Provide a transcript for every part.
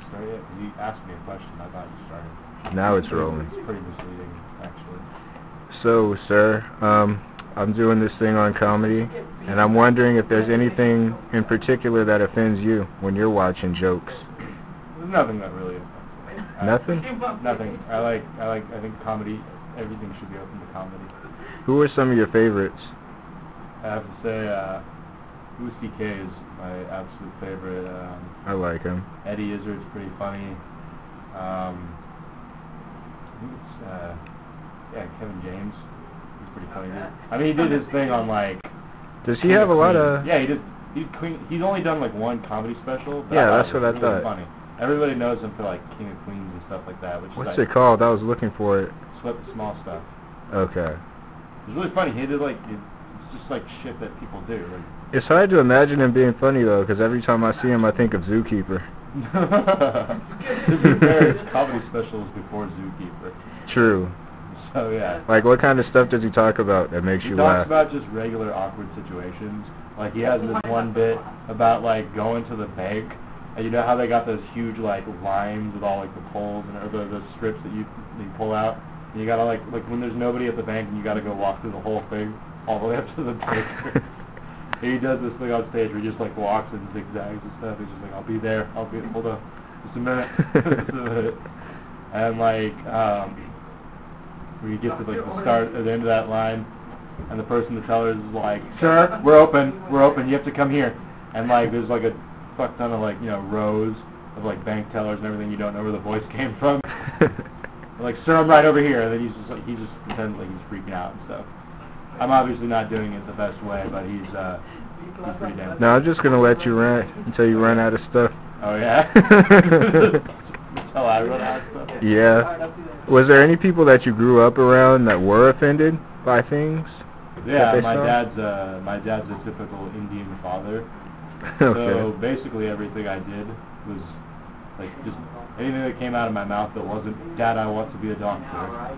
start yet? 'Cause you asked me a question. I thought you started. Now it's rolling. It's pretty misleading, actually. So, sir, I'm doing this thing on comedy, and I'm wondering if there's anything in particular that offends you when you're watching jokes. There's nothing that really offends me. Nothing? Nothing. I think comedy, everything should be open to comedy. Who are some of your favorites? I have to say, Louis C.K. is my absolute favorite. I like him. Eddie Izzard's pretty funny. I think it's, Kevin James. He's pretty funny, dude. I mean, he did his thing on, like... Does he have a lot of... Yeah, he's only done, like, one comedy special. But Yeah, that's what I really thought. Funny. Everybody knows him for, like, King of Queens and stuff like that. Which What's is, like, it called? I was looking for it. Sweat the Small Stuff. Okay. It's really funny. He did, like... It's just, like, shit that people do. Like, It's hard to imagine him being funny, though, because every time I see him, I think of Zookeeper. To be fair, his comedy special was before Zookeeper. True. So, yeah. Like, what kind of stuff does he talk about that makes you He laugh? talks about just regular awkward situations. Like, he has this one bit about, like, going to the bank, and you know how they got those huge, like, lines with all, like, the poles and or the strips that you pull out? And you gotta, like, when there's nobody at the bank, and you gotta go walk through the whole thing, all the way up to the bank. He does this thing on stage where he just, like, walks and zigzags and stuff. He's just like, I'll be there. Hold on. Just a minute. Just a minute. And, like, when you get to, like, the start, at the end of that line, and the person, the teller, is like, sir, we're open. You have to come here. And, like, there's, like, a fuck ton of, like, you know, rows of, like, bank tellers and everything. You don't know where the voice came from. Like, sir, I'm right over here. And then he just pretends like he's freaking out and stuff. I'm obviously not doing it the best way, but he's pretty damn good. No, I'm just going to let you rant until you run out of stuff. Oh, yeah? Until I run out of stuff? Yeah. Was there any people that you grew up around that were offended by things? Yeah, that they my saw? dad's a typical Indian father. Okay. So basically everything I did was, like, just anything that came out of my mouth that wasn't, Dad, I want to be a doctor.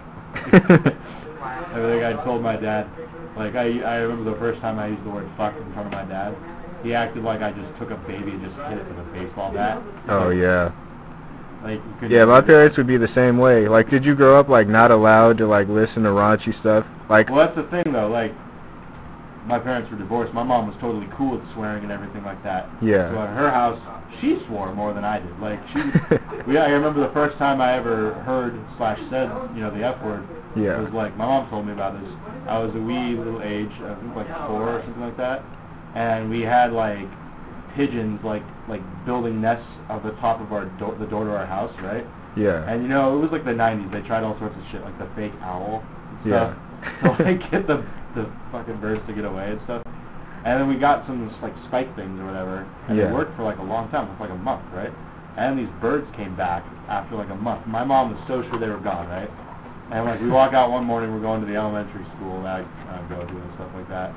Everything I told my dad, like, I remember the first time I used the word fuck in front of my dad, he acted like I just took a baby and just hit it with a baseball bat. Oh, yeah. Like, Yeah, my parents would be the same way. Like, did you grow up, like, not allowed to, like, listen to raunchy stuff? Like, well, that's the thing, though. Like, my parents were divorced. My mom was totally cool with swearing and everything like that. Yeah. So at her house, she swore more than I did. Like, I remember the first time I ever heard / said, you know, the F word. Yeah. It was like, my mom told me about this. I was a wee little age, I think like 4 or something like that. And we had, like, pigeons, like building nests at the top of our the door to our house, right? Yeah. And, you know, it was like the 90s. They tried all sorts of shit, like the fake owl and stuff. Yeah. To, like, get the fucking birds to get away and stuff. And then we got some, like, spike things or whatever. And Yeah. it worked for, like, a long time, for like a month, right? And these birds came back after, like, a month. My mom was so sure they were gone, right? And, like, we walk out one morning, we're going to the elementary school that I go to and stuff like that.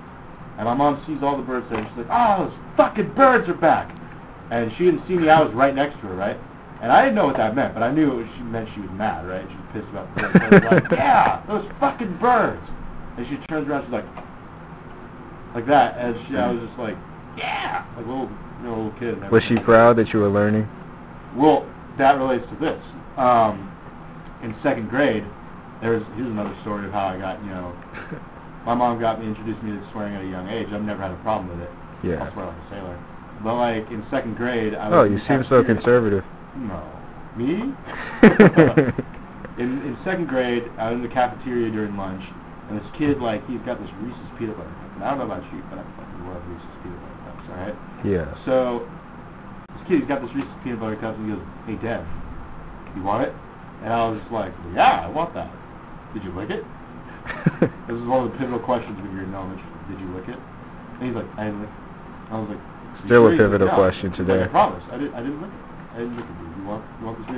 And my mom sees all the birds there, and she's like, oh, those fucking birds are back! And she didn't see me, I was right next to her, right? And I didn't know what that meant, but I knew she meant she was mad, right? She was pissed about the birds. So I was like, yeah, those fucking birds! And she turns around, she's like that, and I was just like, yeah! Like a little kid. And Was she proud that you were learning? Well, that relates to this. In 2nd grade, here's another story of how I got, you know, my mom introduced me to swearing at a young age. I've never had a problem with it. Yeah. I'll swear like a sailor. But, like, in 2nd grade, I was... Oh, you seem so conservative. No. Me? in 2nd grade, I was in the cafeteria during lunch, and this kid, like, he's got this Reese's peanut butter cup. And I don't know about you, but I fucking love Reese's peanut butter cups, alright? Yeah. So, this kid, he's got this Reese's peanut butter cups, and he goes, hey, Dad, you want it? And I was just like, yeah, I want that. Did you lick it? This is one of the pivotal questions when you're in elementary. Did you lick it? And he's like, I didn't lick it. I was like, Still sure? a pivotal Like, question He's today. like, I promise, I didn't lick it. I didn't lick it, dude. You want this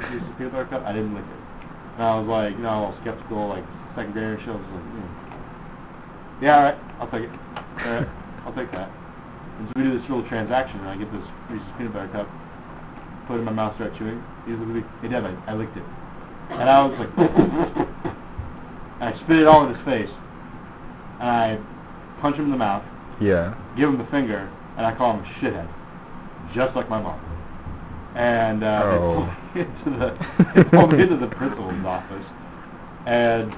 Reese's peanut butter cup? I didn't lick it. And I was like, you know, all skeptical, like, 2nd grade and shit. I was like, yeah, alright, I'll take it. Alright, I'll take that. And so we do this little transaction, and I get this Reese's peanut butter cup, put it in my mouth, start chewing. He's looking at me, hey, Dad, I licked it. And I was like, and I spit it all in his face, and I punch him in the mouth, Yeah. give him the finger, and I call him a shithead, just like my mom. And Oh. they pulled me into the principal's office. And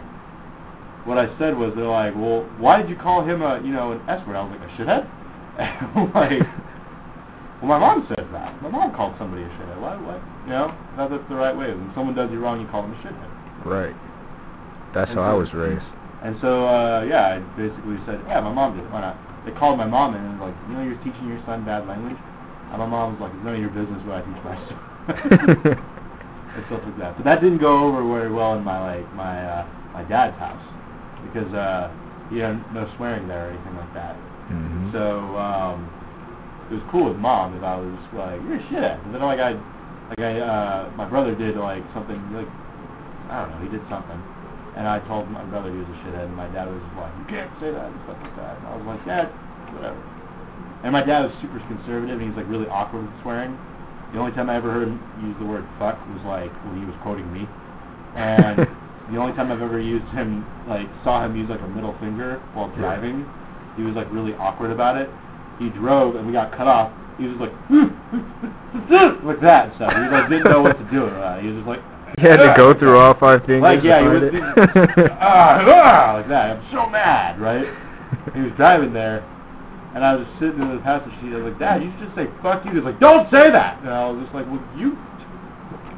what I said was, they're like, well, why did you call him an S word? I was like, a shithead? And I'm like, well, my mom says that. My mom called somebody a shithead. What? You know, not that's the right way. When someone does you wrong, you call them a shithead. Right. That's And how so, I was raised. And so, yeah, I basically said, yeah, my mom did. Why not? They called my mom in and was like, you're teaching your son bad language? And my mom was like, it's none of your business what I teach my son. And stuff like that. But that didn't go over very well in my dad's house because he had no swearing there or anything like that. Mm-hmm. So it was cool with mom if I was like, you're a shithead. And then my brother did like something like, I don't know, he did something. And I told my brother he was a shithead, and my dad was just like, you can't say that and stuff like that. And I was like, Dad, whatever. And my dad was super conservative, and he was like really awkward with swearing. The only time I ever heard him use the word fuck was like when he was quoting me. And the only time I've ever saw him use like a middle finger while driving, he was like really awkward about it. He drove, and we got cut off. He was just like, like that and stuff. He like didn't know what to do with that. He was just like, You had to go through all 5 fingers like, yeah, to he find was it? like that. I'm so mad, right? He was driving there, and I was just sitting in the passenger seat. I was like, Dad, you should just say fuck you. He was like, don't say that. And I was just like, well, you.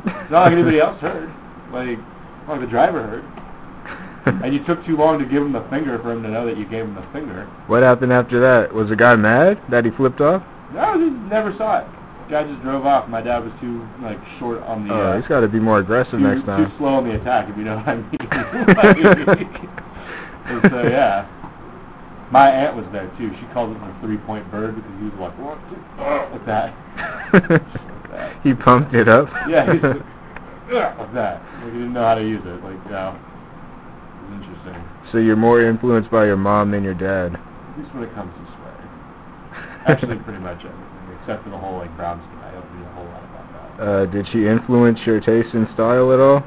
It's not like anybody else heard. Like the driver heard. And you took too long to give him the finger for him to know that you gave him the finger. What happened after that? Was the guy mad that he flipped off? No, he never saw it. Guy just drove off. My dad was too short on the. Oh, he's got to be more aggressive next time. Too slow on the attack, if you know what I mean. And so yeah, my aunt was there too. She called him a 3-point bird because he was like, what, like that. Like that. He pumped it up. Yeah, he's like that. Like he didn't know how to use it. It was interesting. So you're more influenced by your mom than your dad. At least when it comes to swearing. Actually, pretty much everything. Except for the whole brown skin. I don't read a whole lot about that. Did she influence your taste and style at all?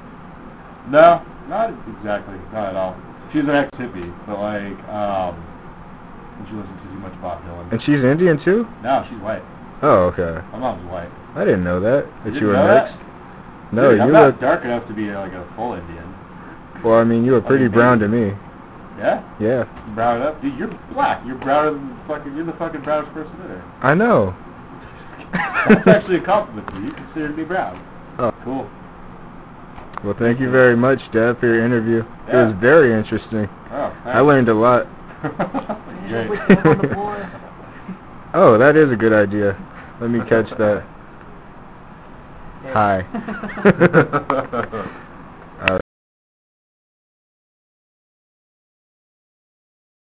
No, not exactly. Not at all. She's an ex-hippie, but she listens to too much Bob Dylan. And she's Indian too? No, she's white. Oh, okay. My mom's white. I didn't know that. You You were didn't know mixed? that? No, Dude, I'm you not look... dark enough to be like a full Indian. Well, I mean, you were pretty brown to me. Yeah? Yeah. Brown up? Dude, you're black. You're browner than you're the fucking brownest person there. I know. That's actually a compliment to you. You consider me brown. Oh. Cool. Well, thank you very much, Dad, for your interview. Yeah. It was very interesting. Oh, I learned a lot. Great. Oh, that is a good idea. Let me catch that. Hi.